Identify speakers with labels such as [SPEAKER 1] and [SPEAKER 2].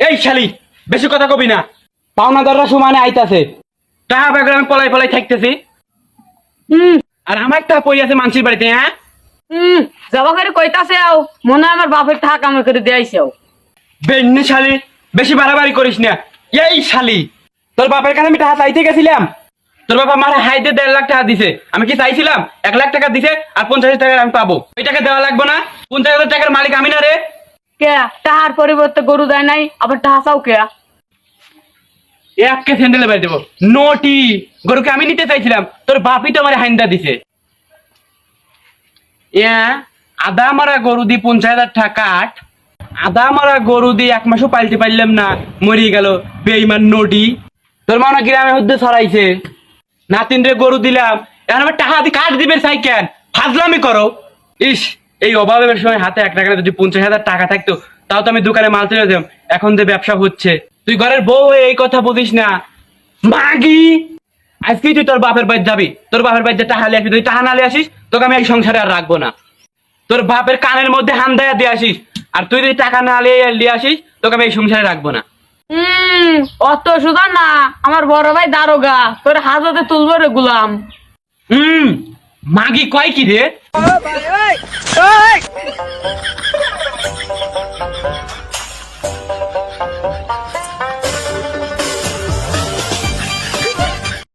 [SPEAKER 1] এই শালি বেশি কথা কবি না, পাওনাদাররা সমানে আইতাছে, টাকা ব্যাগরে আমি পলাই পলাই থাকতেছি। আর আমার টাকা পড়ে আছে মানসির বাড়িতে। হ্যাঁ
[SPEAKER 2] যাবা করে কইতাছে আও মনে হয় আমার বাপের টাকা কামাই করে দিয়াইছে।
[SPEAKER 1] বেন্নি শালি বেশি বাড়াবাড়ি করিস না। এই শালি তোর বাপের কাছে আমি টাকা চাইতে গেছিলাম, তোর বাবা আমার হাইতে 1.5 লাখ টাকা দিছে। আমি কি চাইছিলাম? 1 লাখ টাকা দিছে আর 50,000 টাকা আমি পাবো। ওই টাকা দেওয়া লাগবে না? 50,000 টাকার মালিক আমি না রে।
[SPEAKER 2] কে টাকার পরিবর্তে গরু দেয় নাই, আবার টাকা চাও কে?
[SPEAKER 1] এককে স্যান্ডেলে বাই দেবো নোটি। গরুকে আমি নিতে চাইছিলাম, তোর বাপই তো আমার হাইন্দা দিছে। আদা মারা গরু দি 50,000 টাকা আট, আদা মারা গরু দি 1 মাসও পাল্টে পারলাম না, মরিয়ে গেল বেইমান নোটি। তোর মনে গ্রামে হদ্দে ছড়াইছে, নাতিন রে গরু দিলাম, এখন আমার টাকা দিয়ে কাট দিবে সাইকেল, ফাজলামি করো। ইস, এই অভাবের সময় হাতে 1 টাকা যদি 50,000 টাকা থাকতো তাও তো আমি দোকানে মাল চলে যেতাম। এখন যে ব্যবসা হচ্ছে, তুই ঘরের বউ হয়ে এই কথা বলিস না। মাগি আজকেই তুই তোর বাপের বাড়ি যাবি, তোর বাপের বাড়িতে টাকা নিয়ে আসবি। তুই টাকা না নিয়ে আসিস তোকে আমি এই সংসারে আর রাখবো না। তোর বাপের কানের মধ্যে হান্দায়া দিয়ে আসিস, আর তুই যদি টাকা না নিয়ে আসিস তোকে আমি এই সংসারে রাখবো না।
[SPEAKER 2] অত সুদা না, আমার বড় ভাই দারোগা, তোর হাজতে তুলবো রে গুলাম।
[SPEAKER 1] মাগি কয় কি রে?